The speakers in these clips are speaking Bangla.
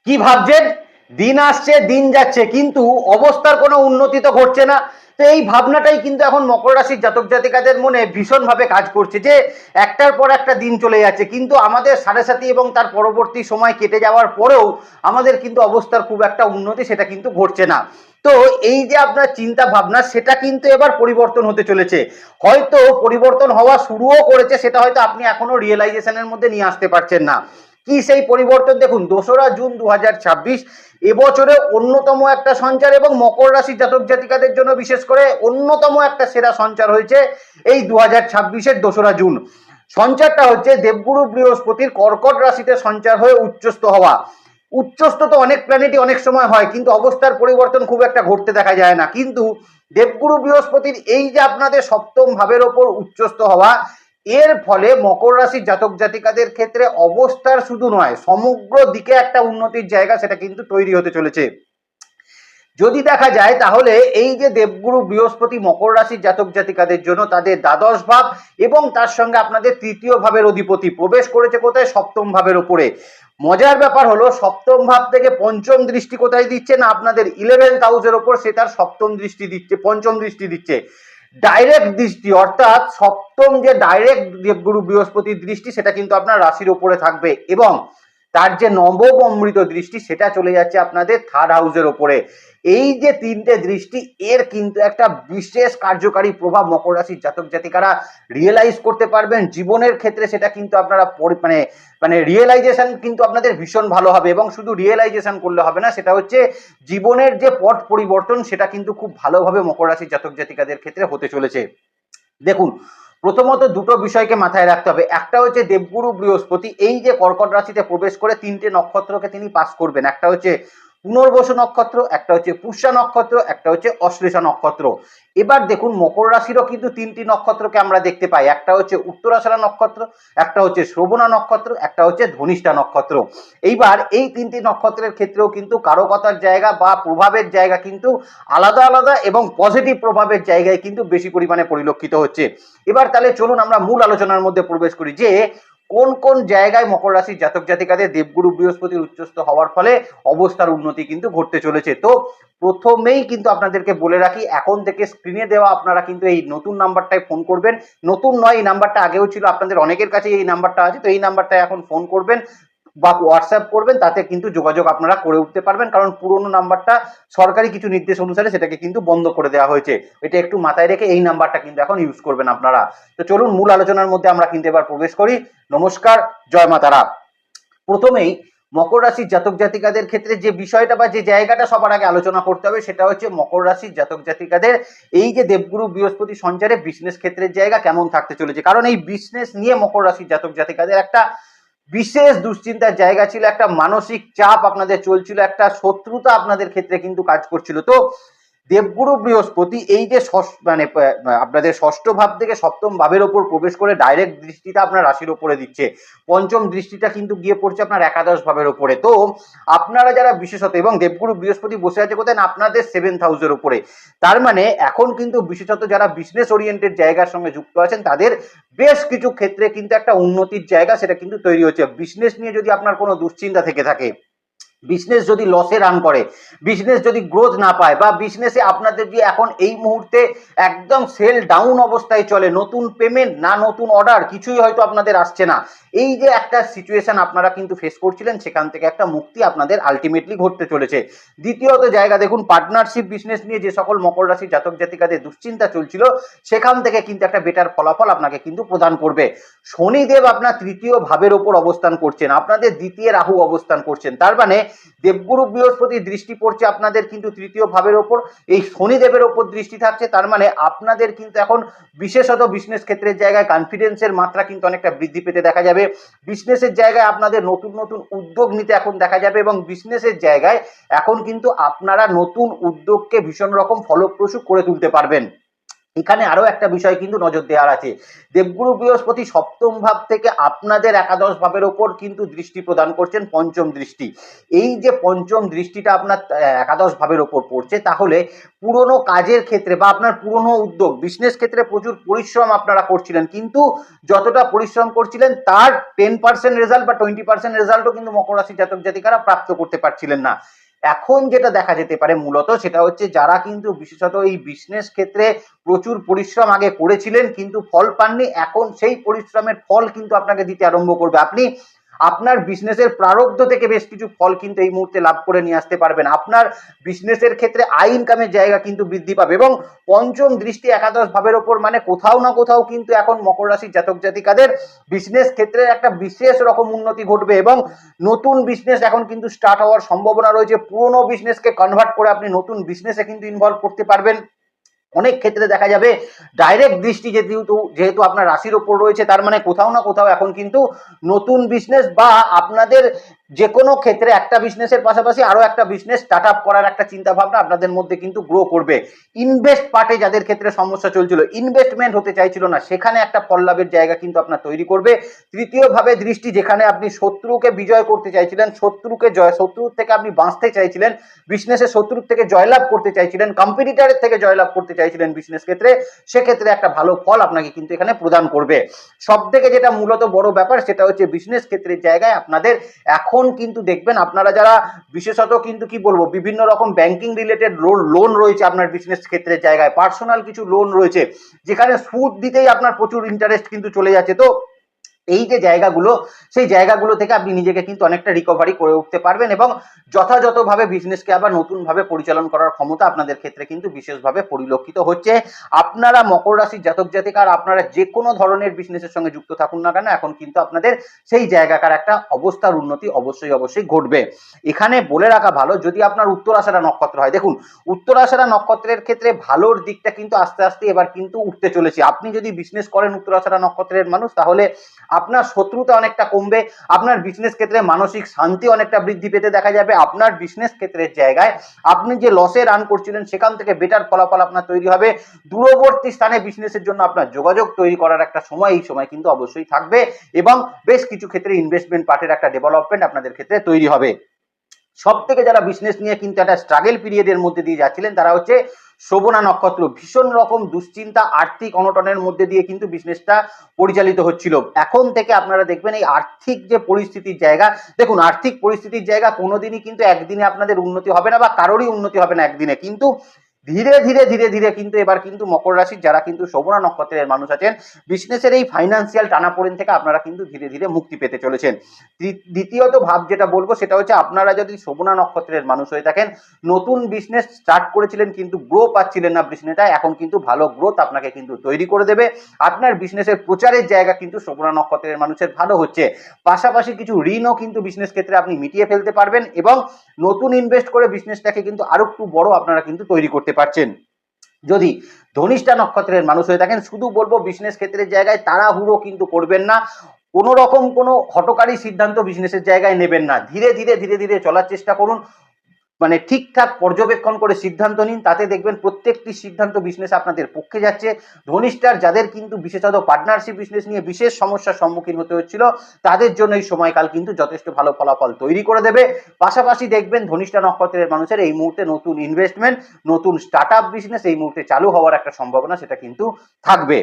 কি ভাবছেন? দিন আসছে দিন যাচ্ছে কিন্তু অবস্থার কোনো উন্নতি তো ঘটছে না। তো এই ভাবনাটাই কিন্তু এখন মকর রাশির জাতক জাতিকাদের মনে ভীষণভাবে কাজ করছে যে একটার পর একটা দিন চলে যাচ্ছে, কিন্তু আমাদের সাড়ে সাথী এবং তার পরবর্তী সময় কেটে যাওয়ার পরেও আমাদের কিন্তু অবস্থার খুব একটা উন্নতি সেটা কিন্তু ঘটছে না। তো এই যে আপনার চিন্তা ভাবনা সেটা কিন্তু এবার পরিবর্তন হতে চলেছে। হয়তো পরিবর্তন হওয়া শুরুও করেছে, সেটা হয়তো আপনি এখনো রিয়েলাইজেশনের মধ্যে নিয়ে আসতে পারছেন না। কি সেই পরিবর্তন? দেখুন, 2রা জুন 2026 এবছরে অন্যতম একটা সঞ্চার এবং মকর রাশির জাতক জাতিকাদের জন্য বিশেষ করে অন্যতম একটা সেরা সঞ্চার হয়েছে এই 2026-এর 2রা জুন। সঞ্চারটা হচ্ছে দেবগুরু বৃহস্পতির কর্কট রাশিতে সঞ্চার হয়ে উচ্চস্থ হওয়া। উচ্চস্থ তো অনেক প্ল্যানেটই অনেক সময় হয়, কিন্তু অবস্থার পরিবর্তন খুব একটা ঘটতে দেখা যায় না। কিন্তু দেবগুরু বৃহস্পতির এই যে আপনাদের সপ্তম ভাবের ওপর উচ্চস্থ হওয়া, এর ফলে মকর রাশির জাতক জাতিকাদের ক্ষেত্রে অবস্থার শুধু নয়, সমগ্র দিকে একটা উন্নতির জায়গা সেটা কিন্তু তৈরি হতে চলেছে। যদি দেখা যায় তাহলে এই যে দেবগুরু বৃহস্পতি মকর রাশির জাতক জাতিকাদের জন্য তাদের দ্বাদশ ভাব এবং তার সঙ্গে আপনাদের তৃতীয় ভাবের অধিপতি প্রবেশ করেছে কোথায়? সপ্তম ভাবের উপরে। মজার ব্যাপার হলো সপ্তম ভাব থেকে পঞ্চম দৃষ্টি কোথায় দিচ্ছে না আপনাদের 11th হাউসের ওপর, সে তার সপ্তম দৃষ্টি দিচ্ছে, পঞ্চম দৃষ্টি দিচ্ছে, ডাইরেক্ট দৃষ্টি। অর্থাৎ সপ্তম যে ডাইরেক্ট দেবগুরু বৃহস্পতির দৃষ্টি সেটা কিন্তু আপনার রাশির উপরে থাকবে এবং তার যে নবম অমৃত দৃষ্টি সেটা চলে যাচ্ছে আপনাদের থার্ড হাউসের ওপরে। এই যে তিনটে দৃষ্টি, এর কিন্তু একটা বিশেষ কার্যকারী প্রভাব মকর রাশির জাতক জাতিকারা রিয়েলাইজ করতে পারবেন জীবনের ক্ষেত্রে। সেটা কিন্তু আপনারা মানে মানে রিয়েলাইজেশন কিন্তু আপনাদের ভীষণ ভালো হবে এবং শুধু রিয়েলাইজেশন করলে হবে না, সেটা হচ্ছে জীবনের যে পথ পরিবর্তন সেটা কিন্তু খুব ভালোভাবে মকর রাশির জাতক জাতিকাদের ক্ষেত্রে হতে চলেছে। দেখুন, প্রথমত দুটো বিষয়কে মাথায় রাখতে হবে। একটা হচ্ছে দেবগুরু বৃহস্পতি এই যে কর্কট রাশিতে প্রবেশ করে তিনটে নক্ষত্রকে তিনি পাস করবেন। একটা হচ্ছে পুনর্বসু নক্ষত্র, একটা হচ্ছে পুষ্যা নক্ষত্র, একটা হচ্ছে অশ্লেষা নক্ষত্র। এবার দেখুন, মকর রাশিরও কিন্তু তিনটি নক্ষত্রকে আমরা দেখতে পাই। একটা হচ্ছে উত্তরাষাঢ়া নক্ষত্র, একটা হচ্ছে শ্রবণা নক্ষত্র, একটা হচ্ছে ধনিষ্ঠা নক্ষত্র। এইবার এই তিনটি নক্ষত্রের ক্ষেত্রেও কিন্তু কারকতার জায়গা বা প্রভাবের জায়গা কিন্তু আলাদা আলাদা এবং পজিটিভ প্রভাবের জায়গায় কিন্তু বেশি পরিমাণে পরিলক্ষিত হচ্ছে। এবার তাহলে চলুন আমরা মূল আলোচনার মধ্যে প্রবেশ করি যে কোন কোন জায়গায় মকর রাশির জাতক জাতিকাদের দেবগুরু বৃহস্পতির উচ্চস্থ হওয়ার ফলে অবস্থার উন্নতি কিন্তু ঘটতে চলেছে। তো প্রথমেই কিন্তু আপনাদেরকে বলে রাখি, এখন থেকে স্ক্রিনে দেওয়া আপনারা কিন্তু এই নতুন নাম্বারটায় ফোন করবেন। নতুন নয়, এই নাম্বারটা আগেও ছিল, আপনাদের অনেকের কাছে এই নাম্বারটা আছে, তো এই নাম্বারটায় এখন ফোন করবেন বা হোয়াটসঅ্যাপ করবেন, তাতে কিন্তু যোগাযোগ আপনারা করে উঠতে পারবেন। কারণ পুরোনো নাম্বারটা সরকারি কিছু নির্দেশ অনুসারে সেটাকে কিন্তু বন্ধ করে দেওয়া হয়েছে। এটা একটু মাথায় রেখে এই নাম্বারটা কিন্তু এখন ইউজ করবেন আপনারা। তো চলুন মূল আলোচনার মধ্যে আমরা কিন্তু এবার প্রবেশ করি। নমস্কার, জয় মা তারা। প্রথমেই মকর রাশির জাতক জাতিকাদের ক্ষেত্রে যে বিষয়টা বা যে জায়গাটা সবার আগে আলোচনা করতে হবে সেটা হচ্ছে মকর রাশির জাতক জাতিকাদের এই যে দেবগুরু বৃহস্পতি সঞ্চারে বিজনেস ক্ষেত্রের জায়গা কেমন থাকতে চলেছে। কারণ এই বিজনেস নিয়ে মকর রাশির জাতক জাতিকাদের একটা বিশেষ দুশ্চিন্তার জায়গা ছিল, একটা মানসিক চাপ আপনাদের চলছিল, একটা শত্রুতা আপনাদের ক্ষেত্রে কিন্তু কাজ করছিল। তো দেবগুরু বৃহস্পতি এই যে মানে আপনাদের ষষ্ঠ ভাব থেকে সপ্তম ভাবের ওপর প্রবেশ করে ডাইরেক্ট দৃষ্টিটা আপনার রাশির ওপরে দিচ্ছে, পঞ্চম দৃষ্টিটা কিন্তু গিয়ে পড়ছে আপনার একাদশ ভাবের ওপরে। তো আপনারা যারা বিশেষত, এবং দেবগুরু বৃহস্পতি বসে আছে কোথায় না আপনাদের 7th হাউসের ওপরে, তার মানে এখন কিন্তু বিশেষত যারা বিজনেস ওরিয়েন্টেড জায়গার সঙ্গে যুক্ত আছেন তাদের বেশ কিছু ক্ষেত্রে কিন্তু একটা উন্নতির জায়গা সেটা কিন্তু তৈরি হচ্ছে। বিজনেস নিয়ে যদি আপনার কোনো দুশ্চিন্তা থেকে থাকে, বিজনেস যদি লসে রান করে, বিজনেস যদি গ্রোথ না পায়, বা বিজনেসে আপনাদের যে এখন এই মুহূর্তে একদম সেল ডাউন অবস্থায় চলে, নতুন পেমেন্ট না নতুন অর্ডার কিছুই হয়তো আপনাদের আসছে না, এই যে একটা সিচুয়েশন আপনারা কিন্তু ফেস করছিলেন, সেখান থেকে একটা মুক্তি আপনাদের আলটিমেটলি ঘটতে চলেছে। দ্বিতীয়ত জায়গা দেখুন, পার্টনারশিপ বিজনেস নিয়ে যে সকল মকর রাশির জাতক জাতিকাদের দুশ্চিন্তা চলছিল সেখান থেকে কিন্তু একটা বেটার ফলাফল আপনাকে কিন্তু প্রদান করবে। শনিদেব আপনার তৃতীয় ভাবের ওপর অবস্থান করছেন, আপনাদের দ্বিতীয় রাহু অবস্থান করছেন, তার মানে দেবগুরু বৃহস্পতির দৃষ্টি পড়ছে আপনাদের কিন্তু তৃতীয় ভাবের ওপর, এই শনিদেবের ওপর দৃষ্টি থাকছে, তার মানে আপনাদের কিন্তু এখন বিশেষত বিজনেস ক্ষেত্রের জায়গায় কনফিডেন্সের মাত্রা কিন্তু অনেকটা বৃদ্ধি পেতে দেখা যাবে। বিজনেসের জায়গায় আপনাদের নতুন নতুন উদ্যোগ নিতে এখন দেখা যাবে এবং বিজনেসের জায়গায় এখন কিন্তু আপনারা নতুন উদ্যোগকে ভীষণ রকম ফলপ্রসূ করে তুলতে পারবেন। এখানে আরো একটা বিষয় কিন্তু নজর দেওয়ার আছে। দেবগুরু বৃহস্পতি সপ্তম ভাব থেকে আপনাদের একাদশ ভাবের ওপর কিন্তু দৃষ্টি প্রদান করছেন, পঞ্চম দৃষ্টি। এই যে পঞ্চম দৃষ্টিটা আপনার একাদশ ভাবের ওপর পড়ছে, তাহলে পুরনো কাজের ক্ষেত্রে বা আপনার পুরনো উদ্যোগ বিজনেস ক্ষেত্রে প্রচুর পরিশ্রম আপনারা করছিলেন, কিন্তু যতটা পরিশ্রম করছিলেন তার 10% রেজাল্ট বা 20% রেজাল্টও কিন্তু মকর রাশি জাতক জাতিকারা প্রাপ্ত করতে পারছিলেন না। এখন যেটা দেখা যেতে পারে মূলত সেটা হচ্ছে, যারা কিন্তু বিশেষত এই বিজনেস ক্ষেত্রে প্রচুর পরিশ্রম আগে করেছিলেন কিন্তু ফল পাননি, এখন সেই পরিশ্রমের ফল কিন্তু আপনাকে দিতে আরম্ভ করবে। আপনি আপনার বিজনেসের প্রারব্ধ থেকে বেশ কিছু ফল কিন্তু এই মুহূর্তে লাভ করে নিয়ে আসতে পারবেন। আপনার বিজনেসের ক্ষেত্রে আয় ইনকামের জায়গা কিন্তু বৃদ্ধি পাবে, এবং পঞ্চম দৃষ্টি একাদশ ভাবের ওপর মানে কোথাও না কোথাও কিন্তু এখন মকর রাশির জাতক জাতিকাদের বিজনেস ক্ষেত্রে একটা বিশেষ রকম উন্নতি ঘটবে, এবং নতুন বিজনেস এখন কিন্তু স্টার্ট হওয়ার সম্ভাবনা রয়েছে। পুরনো বিজনেসকে কনভার্ট করে আপনি নতুন বিজনেসে কিন্তু ইনভলভ করতে পারবেন। অনেক ক্ষেত্রে দেখা যাবে ডাইরেক্ট দৃষ্টি যেহেতু আপনার রাশির ওপর রয়েছে, তার মানে কোথাও না কোথাও এখন কিন্তু নতুন বিজনেস বা আপনাদের যে কোনো ক্ষেত্রে একটা বিজনেসের পাশাপাশি আরো একটা বিজনেস স্টার্ট আপ করার একটা চিন্তা ভাবনা আপনাদের মধ্যে কিন্তু গ্রো করবে। ইনভেস্ট পার্টে যাদের ক্ষেত্রে সমস্যা চলছিল, ইনভেস্টমেন্ট হতে চাইছিল না, সেখানে একটা ফল লাভের জায়গা কিন্তু আপনার তৈরি করবে। তৃতীয় ভাবে দৃষ্টি, যেখানে আপনি শত্রুকে বিজয় করতে চাইছিলেন, শত্রুর থেকে আপনি বাঁচতে চাইছিলেন, বিজনেসে শত্রুর থেকে জয়লাভ করতে চাইছিলেন, কম্পিটিটরের থেকে জয়লাভ করতে চাইছিলেন বিজনেস ক্ষেত্রে, সেক্ষেত্রে একটা ভালো ফল আপনাকে কিন্তু এখানে প্রদান করবে। সব থেকে যেটা মূলত বড় ব্যাপার সেটা হচ্ছে বিজনেস ক্ষেত্রের জায়গায় আপনাদের এখন কিন্তু দেখবেন, আপনারা যারা বিশেষত কিন্তু কি বলবো বিভিন্ন রকম ব্যাংকিং রিলেটেড লোন রয়েছে আপনার বিজনেস ক্ষেত্রের জায়গায়, পার্সোনাল কিছু লোন রয়েছে যেখানে সুদ দিতেই আপনার প্রচুর ইন্টারেস্ট কিন্তু চলে যাচ্ছে, তো এই যে জায়গাগুলো, সেই জায়গাগুলো থেকে আপনি নিজেকে কিন্তু অনেকটা রিকভারি করে উঠতে পারবেন, এবং যথাযথভাবে বিজনেসকে আবার নতুনভাবে পরিচালন করার ক্ষমতা আপনাদের ক্ষেত্রে কিন্তু বিশেষভাবে পরিলক্ষিত হচ্ছে। আপনারা মকর রাশির জাতক জাতিকা আর আপনারা যে কোনো ধরনের বিজনেসের সঙ্গে যুক্ত থাকুন না কেন, এখন কিন্তু আপনাদের সেই জায়গাকার একটা অবস্থার উন্নতি অবশ্যই ঘটবে। এখানে বলে রাখা ভালো, যদি আপনার উত্তরাষাঢ়া নক্ষত্র হয়, দেখুন উত্তরাষাঢ়া নক্ষত্রের ক্ষেত্রে ভালোর দিকটা কিন্তু আস্তে আস্তে এবার কিন্তু উঠতে চলেছে। আপনি যদি বিজনেস করেন উত্তরাষাঢ়া নক্ষত্রের মানুষ, তাহলে আপনার শত্রুতা অনেকটা কমবে, আপনার বিজনেস ক্ষেত্রে মানসিক শান্তি অনেকটা বৃদ্ধি পেতে দেখা যাবে, আপনার বিজনেস ক্ষেত্রের জায়গায় আপনি যে লসে রান করছিলেন সেখান থেকে বেটার ফলাফল আপনার তৈরি হবে। দূরবর্তী স্থানে বিজনেসের জন্য আপনার যোগাযোগ তৈরি করার একটা সময় এই সময় কিন্তু অবশ্যই থাকবে, এবং বেশ কিছু ক্ষেত্রে ইনভেস্টমেন্ট পার্টের একটা ডেভেলপমেন্ট আপনাদের ক্ষেত্রে তৈরি হবে। সব থেকে যারা বিজনেস নিয়ে কিন্তু একটা স্ট্রাগল পিরিয়ডের মধ্যে দিয়ে যাচ্ছিলেন, তারা হচ্ছে শ্রবণা নক্ষত্র। ভীষণ রকম দুশ্চিন্তা, আর্থিক অনটনের মধ্যে দিয়ে কিন্তু বিজনেসটা পরিচালিত হচ্ছিল। এখন থেকে আপনারা দেখবেন এই আর্থিক যে পরিস্থিতির জায়গা, দেখুন আর্থিক পরিস্থিতির জায়গা কোনোদিনই কিন্তু একদিনে আপনাদের উন্নতি হবে না, বা কারোরই উন্নতি হবে না একদিনে, কিন্তু ধীরে ধীরে কিন্তু এবার কিন্তু মকর রাশির যারা কিন্তু শ্রবণা নক্ষত্রের মানুষ আছেন, বিজনেসের এই ফাইন্যান্সিয়াল টানাপোড়েন থেকে আপনারা কিন্তু ধীরে ধীরে মুক্তি পেতে চলেছেন। দ্বিতীয়ত ভাব যেটা বলবো সেটা হচ্ছে, আপনারা যদি শ্রবণা নক্ষত্রের মানুষ হয়ে থাকেন, নতুন বিজনেস স্টার্ট করেছিলেন কিন্তু গ্রো পাচ্ছিলেন না বিজনেসটা, এখন কিন্তু ভালো গ্রোথ আপনাকে কিন্তু তৈরি করে দেবে। আপনার বিজনেসের প্রচারের জায়গা কিন্তু শ্রবণা নক্ষত্রের মানুষের ভালো হচ্ছে, পাশাপাশি কিছু ঋণও কিন্তু বিজনেস ক্ষেত্রে আপনি মিটিয়ে ফেলতে পারবেন, এবং নতুন ইনভেস্ট করে বিজনেসটাকে কিন্তু আরো একটু বড় আপনারা কিন্তু তৈরি করতে পারছেন। যদি ধনিষ্ঠা নক্ষত্রের মানুষ হয়ে থাকেন, শুধু বলবো বিজনেস ক্ষেত্রের জায়গায় তাড়াহুড়ো কিন্তু করবেন না, কোনো রকম কোনো হঠকারী সিদ্ধান্ত বিজনেসের জায়গায় নেবেন না, ধীরে ধীরে চলার চেষ্টা করুন, মানে ঠিকঠাক পর্যবেক্ষণ করে সিদ্ধান্ত নিন, তাতে দেখবেন প্রত্যেকটি সিদ্ধান্ত বিজনেস আপনাদের পক্ষে যাচ্ছে। ধনিষ্ঠার যাদের কিন্তু বিশেষত পার্টনারশিপ বিজনেস নিয়ে বিশেষ সমস্যার সম্মুখীন হতে হচ্ছিল, তাদের জন্য এই সময়কাল কিন্তু যথেষ্ট ভালো ফলাফল তৈরি করে দেবে। পাশাপাশি দেখবেন ধনিষ্ঠা নক্ষত্রের মানুষের এই মুহূর্তে নতুন ইনভেস্টমেন্ট, নতুন স্টার্ট আপ বিজনেস এই মুহূর্তে চালু হওয়ার একটা সম্ভাবনা সেটা কিন্তু থাকবে।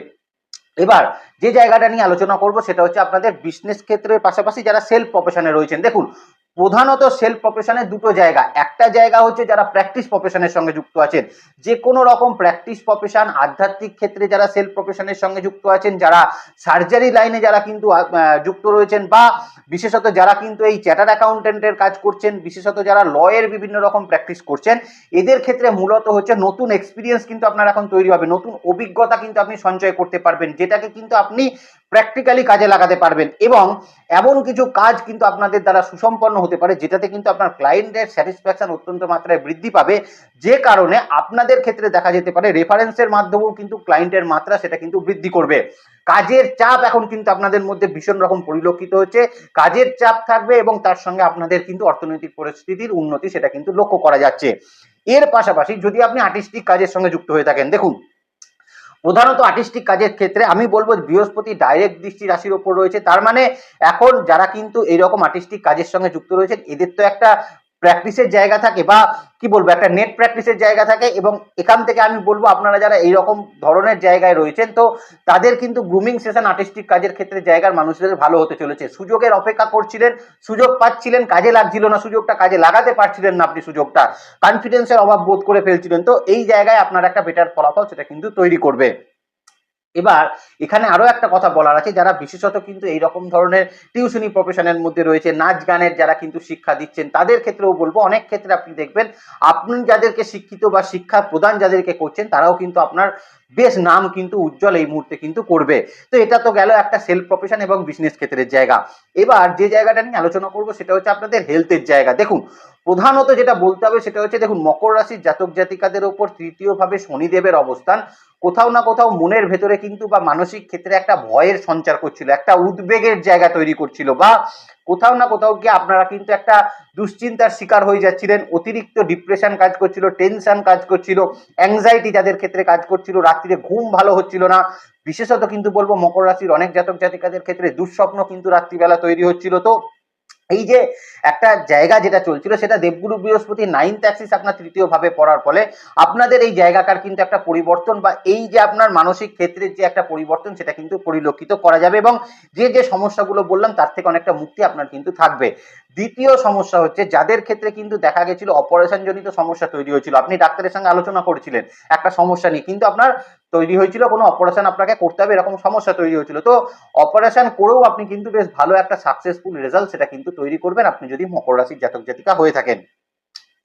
এবার যে জায়গাটা নিয়ে আলোচনা করব সেটা হচ্ছে আপনাদের বিজনেস ক্ষেত্রের পাশাপাশি যারা সেলফ প্রফেশনে রয়েছেন। দেখুন প্রধানত সেলফ প্রফেশনের দুটো জায়গা, একটা জায়গা হচ্ছে যারা প্র্যাকটিস প্রফেশনের সঙ্গে যুক্ত আছেন, যে কোনো রকম প্র্যাকটিস প্রফেশন, আধ্যাত্মিক ক্ষেত্রে যারা সেলফ প্রফেশনের সঙ্গে যুক্ত আছেন, যারা সার্জারি লাইনে যারা কিন্তু যুক্ত রয়েছেন, বা বিশেষত যারা কিন্তু এই চ্যাটার্ড অ্যাকাউন্টেন্টের কাজ করছেন, বিশেষত যারা লয়ের বিভিন্ন রকম প্র্যাকটিস করছেন, এদের ক্ষেত্রে মূলত হচ্ছে নতুন এক্সপিরিয়েন্স কিন্তু আপনার এখন তৈরি হবে, নতুন অভিজ্ঞতা কিন্তু আপনি সঞ্চয় করতে পারবেন, যেটাকে কিন্তু আপনি প্র্যাকটিক্যালি কাজে লাগাতে পারবেন, এবং এমন কিছু কাজ কিন্তু আপনাদের দ্বারা সুসম্পন্ন হতে পারে যেটাতে কিন্তু আপনার ক্লায়েন্টের স্যাটিসফ্যাকশন অত্যন্ত মাত্রায় বৃদ্ধি পাবে, যে কারণে আপনাদের ক্ষেত্রে দেখা যেতে পারে রেফারেন্সের মাধ্যমেও কিন্তু ক্লায়েন্টের মাত্রা সেটা কিন্তু বৃদ্ধি করবে। কাজের চাপ এখন কিন্তু আপনাদের মধ্যে ভীষণ রকম পরিলক্ষিত হচ্ছে, কাজের চাপ থাকবে এবং তার সঙ্গে আপনাদের কিন্তু অর্থনৈতিক পরিস্থিতির উন্নতি সেটা কিন্তু লক্ষ্য করা যাচ্ছে। এর পাশাপাশি যদি আপনি আর্টিস্টিক কাজের সঙ্গে যুক্ত হয়ে থাকেন, দেখুন প্রধানত আর্টিস্টিক কাজের ক্ষেত্রে আমি বলবো বৃহস্পতি ডাইরেক্ট দৃষ্টি রাশির ওপর রয়েছে, তার মানে এখন যারা কিন্তু এইরকম আর্টিস্টিক কাজের সঙ্গে যুক্ত রয়েছেন এদের তো একটা প্র্যাকটিসের জায়গা থাকে, বা কি বলবো, একটা নেট প্র্যাকটিসের জায়গা থাকে, এবং এখান থেকে আমি বলবো আপনারা যারা এইরকম ধরনের জায়গায় রয়েছেন তো তাদের কিন্তু গ্রুমিং সেশন আর্টিস্টিক কাজের ক্ষেত্রে জায়গার মানুষদের ভালো হতে চলেছে। সুযোগের অপেক্ষা করছিলেন, সুযোগ পাচ্ছিলেন, কাজে লাগছিল না সুযোগটা, কাজে লাগাতে পারছিলেন না আপনি সুযোগটা, কনফিডেন্সের অভাব বোধ করে ফেলছিলেন, তো এই জায়গায় আপনার একটা বেটার ফলাফল সেটা কিন্তু তৈরি করবে। এবার এখানে আরো একটা কথা বলার আছে, যারা বিশেষত কিন্তু এইরকম ধরনের টিউশনি প্রফেশনের মধ্যে রয়েছে, নাচ গানের যারা কিন্তু শিক্ষা দিচ্ছেন তাদের ক্ষেত্রেও বলবো, অনেক ক্ষেত্রে আপনি দেখবেন আপনি যাদেরকে শিক্ষিত বা শিক্ষা প্রদান যাদেরকে করছেন তারাও কিন্তু আপনার বেশ নাম কিন্তু উজ্জ্বল এই মুহূর্তে কিন্তু করবে। তো এটা তো গেল একটা সেলফ প্রফেশন এবং বিজনেস ক্ষেত্রের জায়গা। এবার যে জায়গাটা নিয়ে আলোচনা করবো সেটা হচ্ছে আপনাদের হেলথের জায়গা। দেখুন, প্রধানত যেটা বলতে হবে সেটা হচ্ছে, দেখুন মকর রাশির জাতক জাতিকাদের ওপর তৃতীয়ভাবে শনিদেবের অবস্থান কোথাও না কোথাও মনের ভেতরে কিন্তু বা মানসিক ক্ষেত্রে একটা ভয়ের সঞ্চার করছিল, একটা উদ্বেগের জায়গা তৈরি করছিল, বা কোথাও না কোথাও গিয়ে আপনারা কিন্তু একটা দুশ্চিন্তার শিকার হয়ে যাচ্ছিলেন, অতিরিক্ত ডিপ্রেশন কাজ করছিল, টেনশন কাজ করছিল, অ্যাংজাইটি যাদের ক্ষেত্রে কাজ করছিল, রাত্রিরে ঘুম ভালো হচ্ছিল না। বিশেষত কিন্তু বলবো মকর রাশির অনেক জাতক জাতিকাদের ক্ষেত্রে দুঃস্বপ্ন কিন্তু রাত্রিবেলা তৈরি হচ্ছিল। তো এই যে একটা জায়গা যেটা চলছিল সেটা দেবগুরু বৃহস্পতি 9th অ্যাক্সিস আপনার তৃতীয় ভাবে পড়ার ফলে আপনাদের এই জায়গাকার কিন্তু একটা পরিবর্তন, বা এই যে আপনার মানসিক ক্ষেত্রের যে একটা পরিবর্তন সেটা কিন্তু পরিলক্ষিত করা যাবে, এবং যে যে সমস্যাগুলো বললাম তার থেকে অনেকটা মুক্তি আপনার কিন্তু থাকবে। দ্বিতীয় সমস্যা হচ্ছে যাদের ক্ষেত্রে কিন্তু দেখা গেছিল অপারেশন জনিত সমস্যা তৈরি হয়েছিল, আপনি ডাক্তারের সঙ্গে আলোচনা করেছিলেন একটা সমস্যা নিয়ে, কিন্তু আপনার তৈরি হয়েছিল কোনো অপারেশন আপনাকে করতে হবে এরকম সমস্যা তৈরি হয়েছিল, তো অপারেশন করেও আপনি কিন্তু বেশ ভালো একটা সাকসেসফুল রেজাল্ট সেটা কিন্তু তৈরি করবেন আপনি যদি মকর রাশির জাতক জাতিকা হয়ে থাকেন।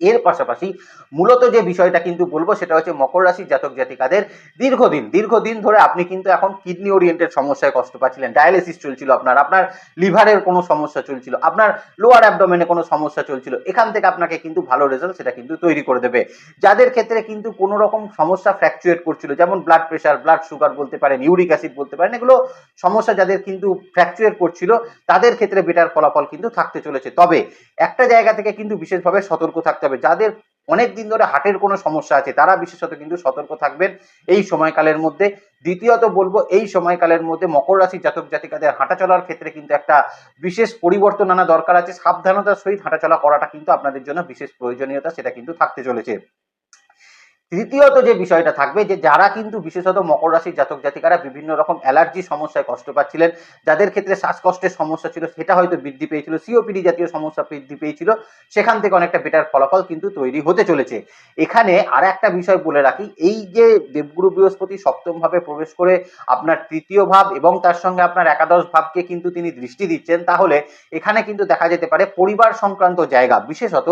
এর পাশাপাশি মূলত যে বিষয়টা কিন্তু বলবো সেটা হচ্ছে মকর রাশির জাতক জাতিকাদের দীর্ঘদিন ধরে আপনি কিন্তু এখন কিডনি ওরিয়েন্টেড সমস্যায় কষ্ট পাচ্ছিলেন, ডায়ালিসিস চলছিল, আপনার লিভারের কোনো সমস্যা চলছিল, আপনার লোয়ার অ্যাবডোমেনে কোনো সমস্যা চলছিল, এখান থেকে আপনাকে কিন্তু ভালো রেজাল্ট সেটা কিন্তু তৈরি করে দেবে। যাদের ক্ষেত্রে কিন্তু কোনো রকম সমস্যা ফ্র্যাকচুয়েট করছিল, যেমন ব্লাড প্রেশার, ব্লাড সুগার বলতে পারেন, ইউরিক অ্যাসিড বলতে পারেন, এগুলো সমস্যা যাদের কিন্তু ফ্র্যাকচুয়েট করছিল তাদের ক্ষেত্রে বেটার ফলাফল কিন্তু থাকতে চলেছে। তবে একটা জায়গা থেকে কিন্তু বিশেষভাবে সতর্ক থাকতে হবে, যাদের অনেক দিন ধরে হার্টের কোনো সমস্যা আছে তারা বিশেষত কিন্তু সতর্ক থাকবেন এই সময়কালের মধ্যে। দ্বিতীয়ত বলবো এই সময়কালের মধ্যে মকর রাশির জাতক জাতিকাদের হাঁটা চলার ক্ষেত্রে কিন্তু একটা বিশেষ পরিবর্তন আনা দরকার আছে, সাবধানতার সহিত হাঁটাচলা করাটা কিন্তু আপনাদের জন্য বিশেষ প্রয়োজনীয়তা সেটা কিন্তু থাকতে চলেছে। তৃতীয়ত যে বিষয়টা থাকবে, যে যারা কিন্তু বিশেষত মকর রাশির জাতক জাতিকারা বিভিন্ন রকম অ্যালার্জি সমস্যায় কষ্ট পাচ্ছিলেন, যাদের ক্ষেত্রে শ্বাসকষ্টের সমস্যা ছিল সেটা হয়তো বৃদ্ধি পেয়েছিল, সিওপিডি জাতীয় সমস্যা বৃদ্ধি পেয়েছিল, সেখান থেকে অনেকটা বেটার ফলাফল কিন্তু তৈরি হতে চলেছে। এখানে আর একটা বিষয় বলে রাখি, এই যে দেবগুরু বৃহস্পতি সপ্তম ভাবে প্রবেশ করে আপনার তৃতীয় ভাব এবং তার সঙ্গে আপনার একাদশ ভাবকে কিন্তু তিনি দৃষ্টি দিচ্ছেন, তাহলে এখানে কিন্তু দেখা যেতে পারে পরিবার সংক্রান্ত জায়গা, বিশেষত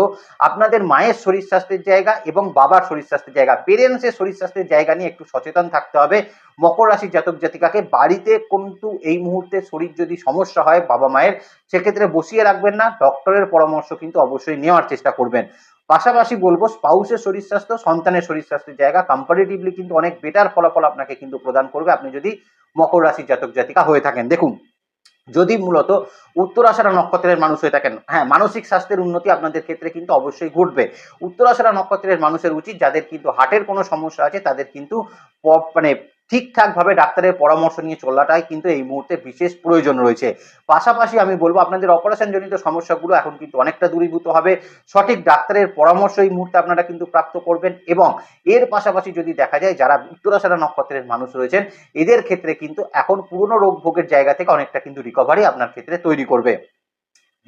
আপনাদের মায়ের শরীর স্বাস্থ্যের জায়গা এবং বাবার শরীর স্বাস্থ্যের জায়গা, পেরেন্টসের শরীর স্বাস্থ্যের জায়গা নিয়ে একটু সচেতন থাকতে হবে মকর রাশির জাতক জাতিকাকে। বাড়িতে কিন্তু এই মুহূর্তে শরীর যদি সমস্যা হয় বাবা মায়ের, সেক্ষেত্রে বসিয়ে রাখবেন না, ডক্টরের পরামর্শ কিন্তু অবশ্যই নেওয়ার চেষ্টা করবেন। পাশাপাশি বলবো স্পাউসের শরীর স্বাস্থ্য, সন্তানের শরীর স্বাস্থ্যের জায়গা কম্পারেটিভলি কিন্তু অনেক বেটার ফলাফল আপনাকে কিন্তু প্রদান করবে আপনি যদি মকর রাশির জাতক জাতিকা হয়ে থাকেন। দেখুন, যদি মূলত উত্তরাষাঢ়া নক্ষত্রের মানুষ হয়ে থাকেন, হ্যাঁ, মানসিক স্বাস্থ্যের উন্নতি আপনাদের ক্ষেত্রে কিন্তু অবশ্যই ঘটবে। উত্তরাষাঢ়া নক্ষত্রের মানুষের উচিত, যাদের কিন্তু হার্টের কোনো সমস্যা আছে তাদের কিন্তু মানে ঠিকঠাকভাবে ডাক্তারের পরামর্শ নিয়ে চলাটাই কিন্তু এই মুহূর্তে বিশেষ প্রয়োজন রয়েছে। পাশাপাশি আমি বলবো আপনাদের অপারেশন জনিত সমস্যাগুলো এখন কিন্তু অনেকটা দূরীভূত হবে, সঠিক ডাক্তারের পরামর্শ এই মুহূর্তে আপনারা কিন্তু প্রাপ্ত করবেন। এবং এর পাশাপাশি যদি দেখা যায় যারা উত্তরাষাঢ়া নক্ষত্রের মানুষ রয়েছেন এদের ক্ষেত্রে কিন্তু এখন পুরনো রোগ ভোগের জায়গা থেকে অনেকটা কিন্তু রিকভারি আপনার ক্ষেত্রে তৈরি করবে।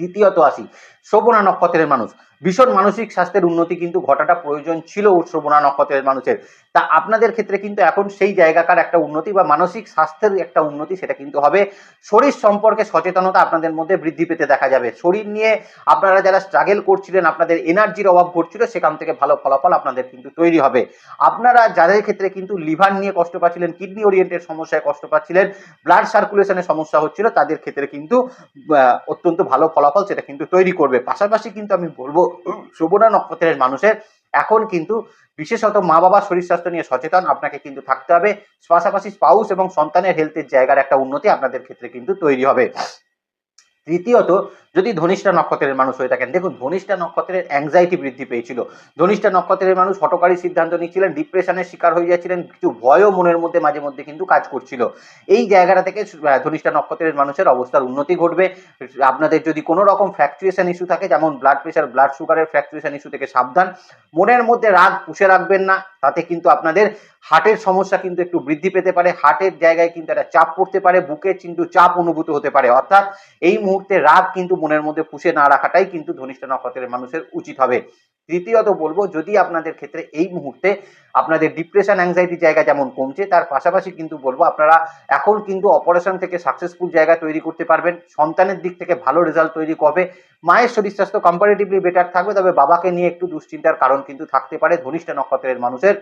দ্বিতীয়ত আসি শ্রবণা নক্ষত্রের মানুষ, ভীষণ মানসিক স্বাস্থ্যের উন্নতি কিন্তু ঘটাটা প্রয়োজন ছিল শ্রবণা নক্ষত্রের মানুষের, তা আপনাদের ক্ষেত্রে কিন্তু এখন সেই জায়গাকার একটা উন্নতি বা মানসিক স্বাস্থ্যের একটা উন্নতি সেটা কিন্তু হবে। শরীর সম্পর্কে সচেতনতা আপনাদের মধ্যে বৃদ্ধি পেতে দেখা যাবে, শরীর নিয়ে আপনারা যারা স্ট্রাগল করছিলেন, আপনাদের এনার্জির অভাব ঘটছিল, সেখান থেকে ভালো ফলাফল আপনাদের কিন্তু তৈরি হবে। আপনারা যাদের ক্ষেত্রে কিন্তু লিভার নিয়ে কষ্ট পাচ্ছিলেন, কিডনি ওরিয়েন্টেড সমস্যায় কষ্ট পাচ্ছিলেন, ব্লাড সার্কুলেশনের সমস্যা হচ্ছিল, তাদের ক্ষেত্রে কিন্তু অত্যন্ত ভালো ফলাফল সেটা কিন্তু তৈরি করবে। পাশাপাশি কিন্তু আমি বলবো শ্রবণা নক্ষত্রের মানুষের এখন কিন্তু বিশেষত মা বাবার শরীর স্বাস্থ্য নিয়ে সচেতন আপনাকে কিন্তু থাকতে হবে। পাশাপাশি স্পাউস এবং সন্তানের হেলথের জায়গার একটা উন্নতি আপনাদের ক্ষেত্রে কিন্তু তৈরি হবে। তৃতীয়ত যদি ধনিষ্ঠা নক্ষত্রের মানুষ হয়ে থাকেন, দেখুন ধনিষ্ঠা নক্ষত্রের অ্যাংজাইটি বৃদ্ধি পেয়েছিল। ধনিষ্ঠা নক্ষত্রের মানুষ হঠকারী সিদ্ধান্ত নিচ্ছিলেন, ডিপ্রেশনের শিকার হয়ে যাচ্ছিলেন, কিছু ভয়ও মনের মধ্যে মাঝে মধ্যে কিন্তু কাজ করছিল। এই জায়গাটা থেকে ধনিষ্ঠা নক্ষত্রের মানুষের অবস্থার উন্নতি ঘটবে। আপনাদের যদি কোনো রকম ফ্ল্যাকচুয়েশন ইস্যু থাকে, যেমন ব্লাড প্রেশার, ব্লাড সুগারের ফ্ল্যাকচুয়েশন ইস্যু থেকে সাবধান। মনের মধ্যে রাগ পুষে রাখবেন না, তাতে কিন্তু আপনাদের হার্টের সমস্যা কিন্তু একটু বৃদ্ধি পেতে পারে। হার্টের জায়গায় কিন্তু একটা চাপ পড়তে পারে, বুকে কিন্তু চাপ অনুভূত হতে পারে। অর্থাৎ এই মুহূর্তে রাগ কিন্তু মনের মধ্যে পুষে না রাখাটাই কিন্তু ধনিষ্ঠা নক্ষত্রের মানুষের উচিত হবে। তৃতীয়ত বলবো, যদি আপনাদের ক্ষেত্রে এই মুহূর্তে আপনাদের ডিপ্রেশন অ্যাংজাইটি জায়গা যেমন কমছে, তার পাশাপাশি কিন্তু বলবো আপনারা এখন কিন্তু অপারেশন থেকে সাকসেসফুল জায়গা তৈরি করতে পারবেন। সন্তানের দিক থেকে ভালো রেজাল্ট তৈরি করবে। মায়ের শরীর স্বাস্থ্য কম্পারেটিভলি বেটার থাকবে, তবে বাবাকে নিয়ে একটু দুশ্চিন্তার কারণ কিন্তু থাকতে পারে। ধনিষ্ঠা নক্ষত্রের মানুষের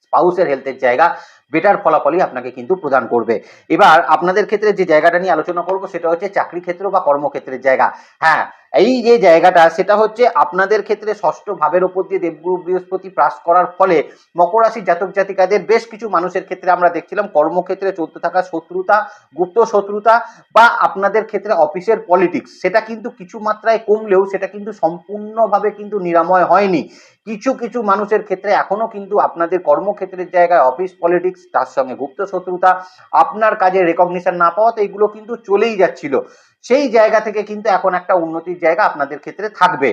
স্পাউসের হেলথের জায়গা বেটার ফলাফলই আপনাকে কিন্তু প্রদান করবে। এবার আপনাদের ক্ষেত্রে যে জায়গাটা নিয়ে আলোচনা করব সেটা হচ্ছে চাকরি ক্ষেত্র বা কর্মক্ষেত্রের জায়গা। হ্যাঁ, এই যে জায়গাটা সেটা হচ্ছে আপনাদের ক্ষেত্রে ষষ্ঠ ভাবের ওপর দিয়ে দেবগুরু বৃহস্পতি পাস করার ফলে মকর রাশির জাতক জাতিকাদের বেশ কিছু মানুষের ক্ষেত্রে আমরা দেখছিলাম কর্মক্ষেত্রে চলতে থাকা শত্রুতা, গুপ্ত শত্রুতা বা আপনাদের ক্ষেত্রে অফিসের পলিটিক্স, সেটা কিন্তু কিছু মাত্রায় কমলেও সেটা কিন্তু সম্পূর্ণভাবে কিন্তু নিরাময় হয়নি। কিছু কিছু মানুষের ক্ষেত্রে এখনো কিন্তু আপনাদের কর্মক্ষেত্রের জায়গায় অফিস পলিটিক্স, তার সঙ্গে গুপ্ত শত্রুতা, আপনার কাজে রেকগনিশন না পাওয়া, তো এগুলো কিন্তু চলেই যাচ্ছিল। সেই জায়গা থেকে কিন্তু এখন একটা উন্নতির জায়গা আপনাদের ক্ষেত্রে থাকবে।